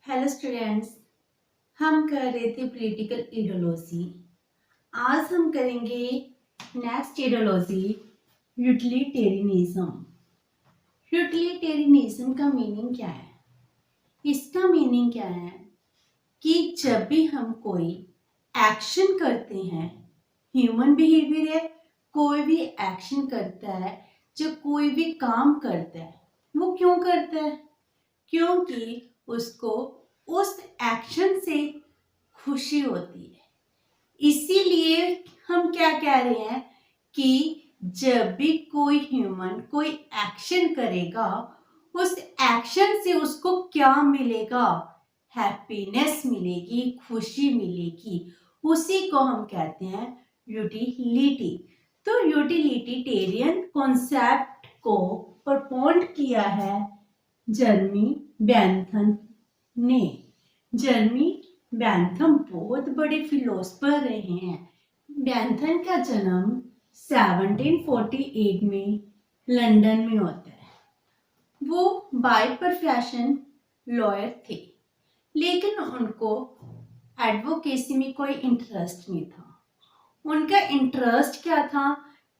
Hello students. हम कर रहे थे पॉलिटिकल आइडियोलॉजी। आज हम करेंगे नेक्स्ट आइडियोलॉजी, यूटिलिटेरियनिज्म। यूटिलिटेरियनिज्म का मीनिंग क्या है? इसका मीनिंग क्या है कि जब भी हम कोई एक्शन करते हैं, ह्यूमन बिहेवियर है, कोई भी एक्शन करता है, जो कोई भी काम करता है, वो क्यों करता है? क्योंकि उसको उस एक्शन से खुशी होती है। इसीलिए हम क्या कह रहे हैं कि जब भी कोई ह्यूमन कोई एक्शन करेगा, उस एक्शन से उसको क्या मिलेगा? हैप्पीनेस मिलेगी, खुशी मिलेगी। उसी को हम कहते हैं यूटिलिटी। तो यूटिलिटेरियन कॉन्सेप्ट को प्रपोज किया है जर्मी बेंथम ने। जर्मी बेंथम बहुत बड़े फिलोसफर रहे हैं। बेंथम का जन्म 1748 में लंदन में होता है। वो बाय प्रोफेशन लॉयर थे, लेकिन उनको एडवोकेसी में कोई इंटरेस्ट नहीं था। उनका इंटरेस्ट क्या था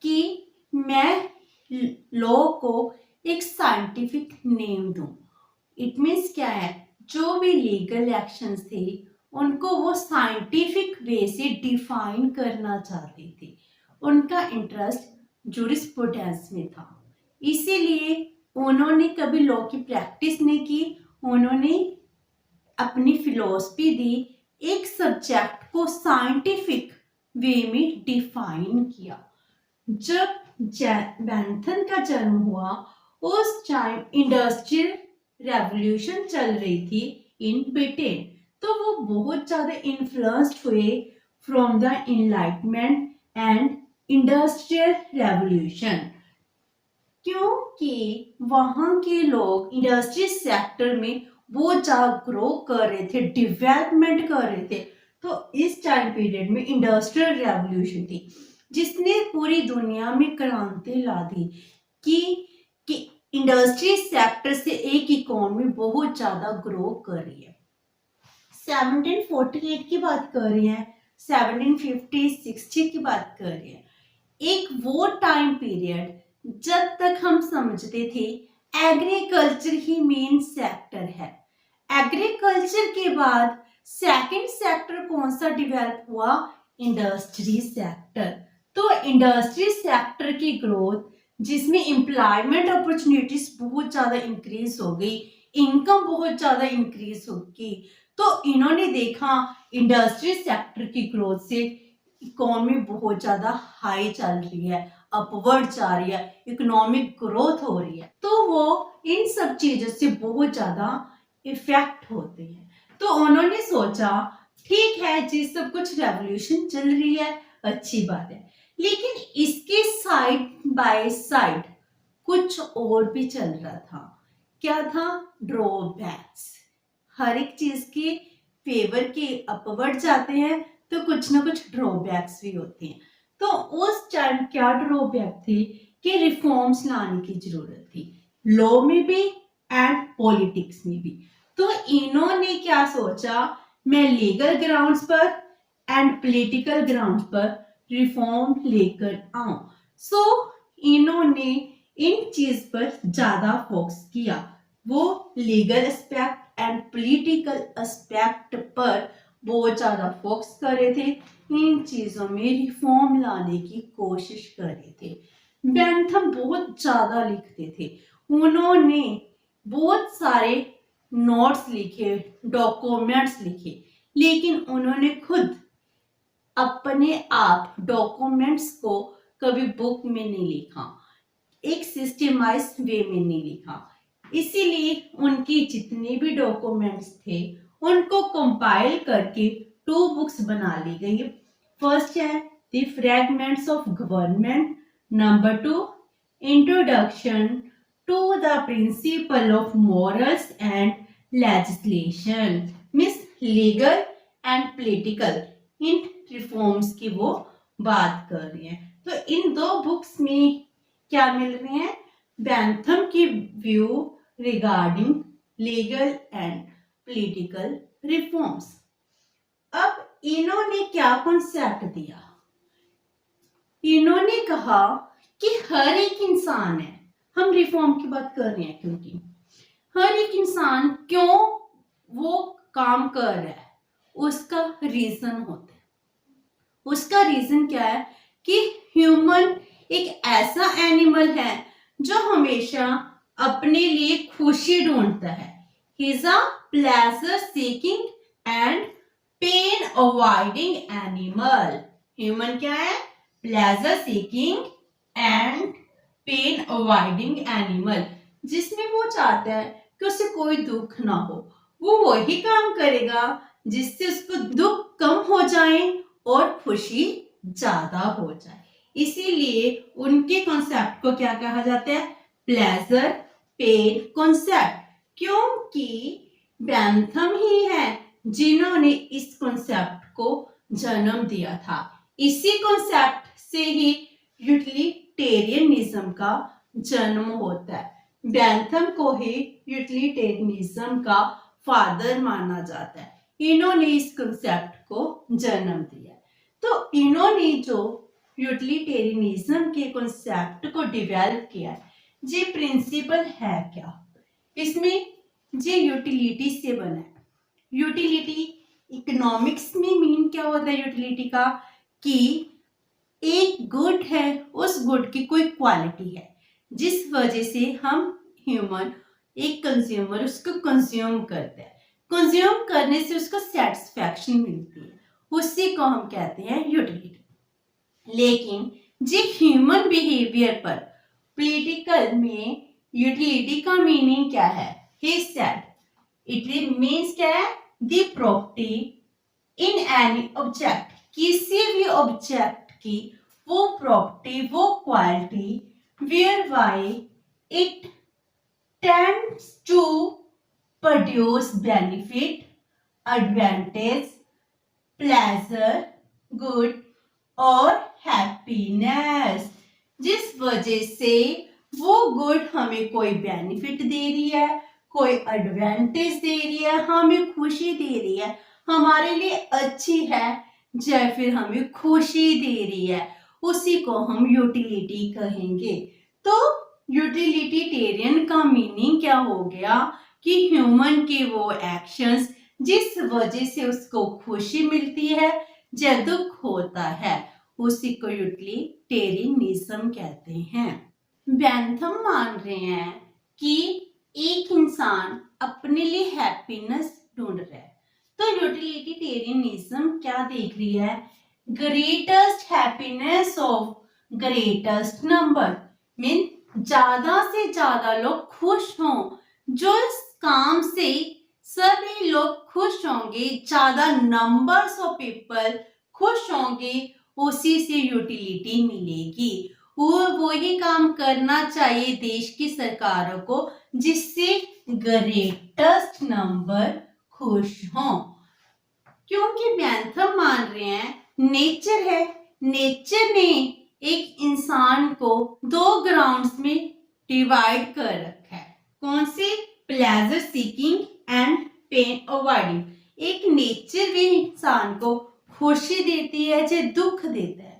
कि मैं लॉ को एक साइंटिफिक नेम दूं। इट मीन्स क्या है, जो भी लीगल एक्शंस थे उनको वो साइंटिफिक वे से डिफाइन करना चाहते थे। उनका इंटरेस्ट जूरिस्प्रूडेंस में था। इसीलिए उन्होंने कभी लॉ की प्रैक्टिस नहीं की। उन्होंने अपनी फिलॉसफी दी, एक सब्जेक्ट को साइंटिफिक वे में डिफाइन किया। जब बेंथम का जन्म हुआ, उस टाइम इंडस्ट्रियल रेवोल्यूशन चल रही थी इन ब्रिटेन। तो वो बहुत ज्यादा इन्फ्लुएंस्ड हुए from the enlightenment and industrial revolution, क्योंकि वहां के लोग इंडस्ट्री सेक्टर में बहुत ज्यादा ग्रो कर रहे थे, डेवलपमेंट कर रहे थे। तो इस टाइम पीरियड में इंडस्ट्रियल रेवोल्यूशन थी, जिसने पूरी दुनिया में क्रांति ला दी कि इंडस्ट्री सेक्टर से एक इकोनॉमी बहुत ज्यादा ग्रो कर रही है। 1748 की बात कर रहे हैं, 1750 60 की बात कर रहे हैं। एक वो टाइम पीरियड जब तक हम समझते थे एग्रीकल्चर ही मेन सेक्टर है। एग्रीकल्चर के बाद सेकंड सेक्टर कौन सा डेवलप हुआ? Industry sector. तो इंडस्ट्री सेक्टर की ग्रोथ, जिसमें एम्प्लॉयमेंट अपॉर्चुनिटीज बहुत ज्यादा इंक्रीज हो गई, इनकम बहुत ज्यादा इंक्रीज हो गई। तो इन्होंने देखा इंडस्ट्री सेक्टर की ग्रोथ से इकोनॉमी बहुत ज्यादा हाई चल रही है, अपवर्ड जा रही है, इकोनॉमिक ग्रोथ हो रही है। तो वो इन सब चीजों से बहुत ज्यादा इफेक्ट होते हैं। तो उन्होंने सोचा ठीक है जी, सब कुछ रेवोल्यूशन चल रही है, अच्छी बात है, लेकिन इसके साइड बाय साइड कुछ और भी चल रहा था। क्या था? ड्रॉबैक्स। हर एक चीज के फेवर के अपवर्ड जाते हैं तो कुछ ना कुछ ड्रॉबैक्स भी होते हैं। तो उस टाइम क्या ड्रॉबैक थी कि रिफॉर्म्स लाने की जरूरत थी, लॉ में भी एंड पॉलिटिक्स में भी। तो इन्होंने क्या सोचा, मैं लीगल ग्राउंड्स पर एंड पॉलिटिकल ग्राउंड्स पर रिफॉर्म लेकर आऊं। सो इन्होंने इन चीज पर ज्यादा फोकस किया। वो legal aspect and political aspect पर बहुत ज्यादा फोकस कर रहे थे, इन चीजों में रिफॉर्म लाने की कोशिश कर रहे थे। बेंथम बहुत ज्यादा लिखते थे। उन्होंने बहुत सारे नोट्स लिखे, डॉक्यूमेंट्स लिखे, लेकिन उन्होंने खुद अपने आप डॉक्यूमेंट्स को कभी बुक में नहीं लिखा, एक सिस्टमाइज वे में नहीं लिखा। इसीलिए उनके जितने भी डॉक्यूमेंट्स थे उनको कंपाइल करके 2 बुक्स बना ली गई। फर्स्ट है the fragments of government, number 2 introduction to the principle of morals and legislation, means legal and political in reforms की वो बात कर रही है। तो इन 2 बुक्स में क्या मिल रहे हैं? बेंथम की view regarding legal and political reforms. अब इन्होंने क्या कॉन्सेप्ट दिया, इन्होंने कहा कि हर एक इंसान है, हम रिफॉर्म की बात कर रहे हैं क्योंकि हर एक इंसान क्यों वो काम कर रहा है उसका रीजन होता है। उसका रीजन क्या है कि ह्यूमन एक ऐसा एनिमल है जो हमेशा अपने लिए खुशी ढूंढता है। He is a pleasure seeking and pain avoiding animal. Human क्या है? Pleasure seeking and pain avoiding animal, जिसमें वो चाहता है कि उसे कोई दुख ना हो, वो वही काम करेगा जिससे उसको दुख कम हो जाए और खुशी ज्यादा हो जाए। इसीलिए उनके कॉन्सेप्ट को क्या कहा जाता है? Pleasure pain concept. क्योंकि बेंथम ही है जिन्होंने इस कॉन्सेप्ट को जन्म दिया था। इसी कॉन्सेप्ट से ही यूटिलिटेरियनिज्म का जन्म होता है। बेंथम को ही यूटिलिटेरियनिज्म का फादर माना जाता है। इन्होंने इस कॉन्सेप्ट को जन्म दिया। तो इन्होंने जो यूटिलिटेरियनिज्म के कॉन्सेप्ट को डेवलप किया है, ये प्रिंसिपल है क्या? इसमें ये यूटिलिटी से बना है। यूटिलिटी इकोनॉमिक्स में मीन क्या होता है यूटिलिटी का? कि एक गुड है, उस गुड की कोई क्वालिटी है जिस वजह से हम ह्यूमन एक कंज्यूमर उसको कंज्यूम करते हैं, कंज्यूम करने से उसको सेटिस्फैक्शन मिलती है, उसी को हम कहते हैं यूटिलिटी। लेकिन जो ह्यूमन बिहेवियर पर पॉलिटिकल में यूटिलिटी का मीनिंग क्या है? ही सेड इट मीन्स क्या है? The property in any object, किसी भी ऑब्जेक्ट की वो प्रॉपर्टी वो quality whereby it tends to produce benefit advantage pleasure good और हैप्पीनेस, जिस वजह से वो गुड हमें कोई बेनिफिट दे रही है, कोई एडवांटेज दे रही है, हमें खुशी दे रही है, हमारे लिए अच्छी है या फिर हमें खुशी दे रही है, उसी को हम यूटिलिटी कहेंगे। तो यूटिलिटेरियन का मीनिंग क्या हो गया कि ह्यूमन के वो एक्शंस जिस वजह से उसको खुशी मिलती है या दुख होता है, उसी को यूटिलिटेरियनिज्म कहते हैं। बेंथम मान रहे हैं कि एक इंसान अपने लिए हैप्पीनेस ढूंढ रहा है, तो यूटिलिटेरियनिज्म क्या देख रही है? Greatest happiness of greatest number, mean ज्यादा से ज्यादा लोग खुश हों, जो इस काम से सभी लोग खुश होंगे, ज्यादा नंबर्स ऑफ पीपल खुश होंगे, उसी से यूटिलिटी मिलेगी। वो वही काम करना चाहिए देश की सरकारों को जिससे ग्रेटेस्ट नंबर खुश हों। क्योंकि बेंथम मान रहे हैं नेचर है, नेचर ने एक इंसान को दो ग्राउंड्स में डिवाइड कर रखा है। कौन से? Pleasure seeking and pain avoiding. एक नेचर भी इंसान को खुशी देती है या दुख देता है।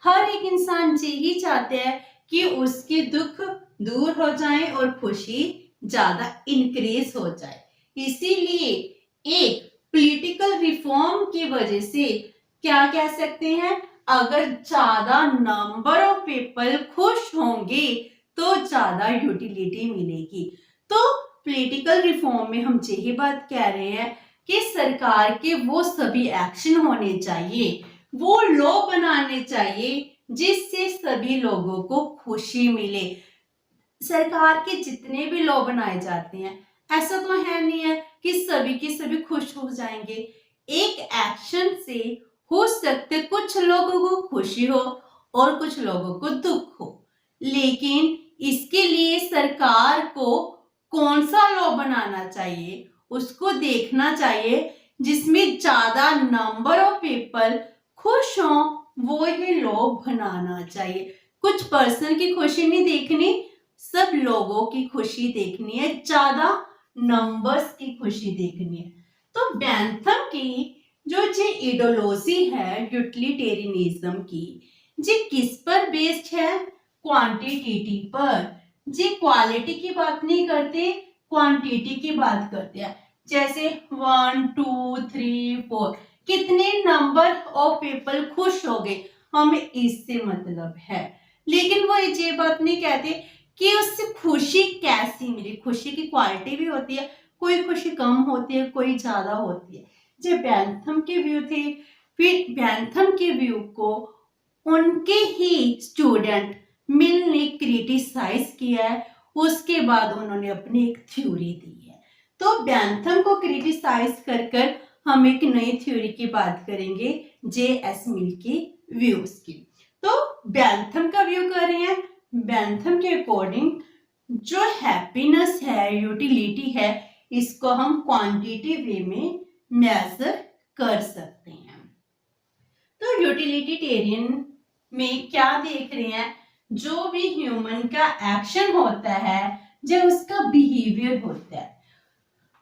हर एक इंसान यही चाहता है कि उसके दुख दूर हो जाए और खुशी ज्यादा इंक्रीज हो जाए। इसीलिए एक पॉलिटिकल रिफॉर्म की वजह से क्या कह सकते हैं? अगर ज्यादा नंबर ऑफ पीपल खुश होंगे तो ज्यादा यूटिलिटी मिलेगी। तो पॉलिटिकल रिफॉर्म में हम यही बात कह रहे हैं कि सरकार के वो सभी एक्शन होने चाहिए, वो लॉ बनाने चाहिए जिससे सभी लोगों को खुशी मिले। सरकार के जितने भी लॉ बनाए जाते हैं, ऐसा तो है नहीं है कि सभी के सभी खुश हो जाएंगे। एक एक्शन से हो सकते कुछ लोगों को खुशी हो और कुछ लोगों को दुख हो, लेकिन इसके लिए सरकार को कौन सा लॉ बनाना चाहिए उसको देखना चाहिए, जिसमें ज्यादा नंबर ऑफ पीपल खुश हों, वो ही लॉ बनाना चाहिए। कुछ पर्सन की खुशी नहीं देखनी, सब लोगों की खुशी देखनी है, ज्यादा नंबर्स की खुशी देखनी है। तो बेंथम की जो जे आइडियोलॉजी है यूटिलिटेरियनिज्म की, जे किस पर बेस्ड है? क्वांटिटेटिव पर। जे क्वालिटी की बात नहीं करते, क्वांटिटी की बात करते हैं। जैसे 1 2 3 4 कितने नंबर ऑफ पीपल खुश हो गए, हमें इससे मतलब है। लेकिन वो ये बात नहीं कहते कि उससे खुशी कैसी मिली। खुशी की क्वालिटी भी होती है, कोई खुशी कम होती है, कोई ज्यादा होती है। जो बेंथम के व्यू थे, फिर बेंथम के व्यू को उनके ही स्टूडेंट मिल ने क्रिटिसाइज किया है। उसके बाद उन्होंने अपनी एक थ्योरी दी है। तो बेंथम को क्रिटिसाइज कर कर हम एक नई थ्योरी की बात करेंगे, जे एस मिल की व्यूज की। तो बेंथम का व्यू कर रहे हैं। बेंथम के अकॉर्डिंग जो हैप्पीनेस है, यूटिलिटी है, इसको हम क्वांटिटी वे में मेजर कर सकते हैं। तो यूटिलिटेरियन में क्या देख रहे हैं? जो भी ह्यूमन का एक्शन होता है, जो उसका बिहेवियर होता है,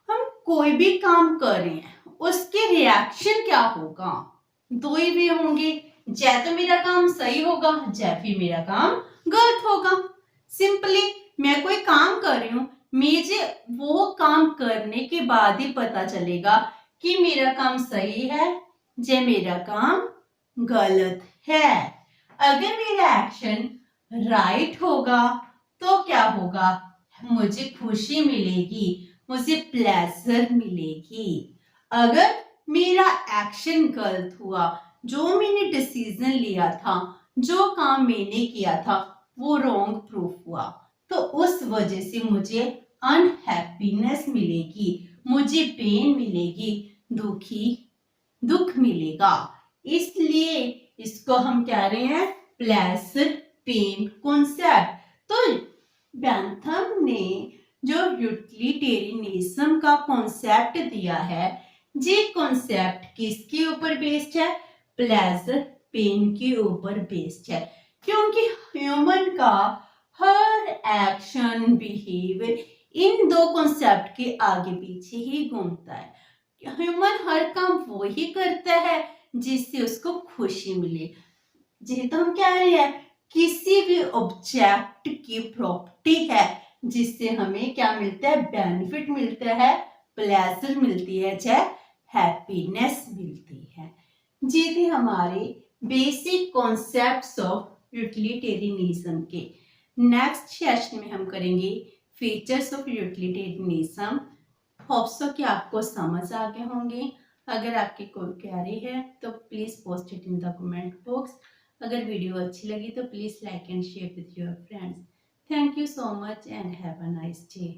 हम कोई भी काम कर रहे हैं, उसके रिएक्शन क्या होगा? दो ही वे होंगे, या तो मेरा काम सही होगा या फिर मेरा काम गलत होगा। सिंपली मैं कोई काम कर रही हूँ, मुझे वो काम करने के बाद ही पता चलेगा कि मेरा काम सही है या मेरा काम गलत है। अगर मेरा एक्शन राइट होगा तो क्या होगा? मुझे खुशी मिलेगी, मुझे प्लेजर मिलेगी। अगर मेरा एक्शन गलत हुआ, जो मैंने डिसीजन लिया था, जो काम मैंने किया था, वो रॉन्ग प्रूफ हुआ, तो उस वजह से मुझे अनहैप्पीनेस मिलेगी, मुझे पेन मिलेगी, दुख मिलेगा। इसलिए इसको हम कह रहे हैं प्लेजर पेन कॉन्सेप्ट। तो बेंथम ने जो यूटिलिटेरियनिज्म का कॉन्सेप्ट दिया है, ये कॉन्सेप्ट किसके ऊपर बेस्ड है? प्लेजर पेन के ऊपर बेस्ड है। क्योंकि ह्यूमन का हर एक्शन बिहेवियर इन दो कॉन्सेप्ट के आगे पीछे ही घूमता है। ह्यूमन हर काम वो ही करता है जिससे उसको खुशी मिले। जेहेतु हम कह रहे हैं किसी भी ऑब्जेक्ट की प्रॉपर्टी है जिससे हमें क्या मिलता है? बेनिफिट मिलता है, प्लेजर मिलती है, चाहे हैप्पीनेस मिलती है। ये थे हमारे बेसिक कॉन्सेप्ट्स ऑफ यूटिलिटेरियनिज्म के। नेक्स्ट सेशन में हम करेंगे features of utilitarianism. Hope so कि आपको समझ आ गए होंगे। अगर आपकी कोई क्वेरी है तो please post it in the comment box. अगर वीडियो अच्छी लगी तो please like and share with your friends. Thank you so much and have a nice day.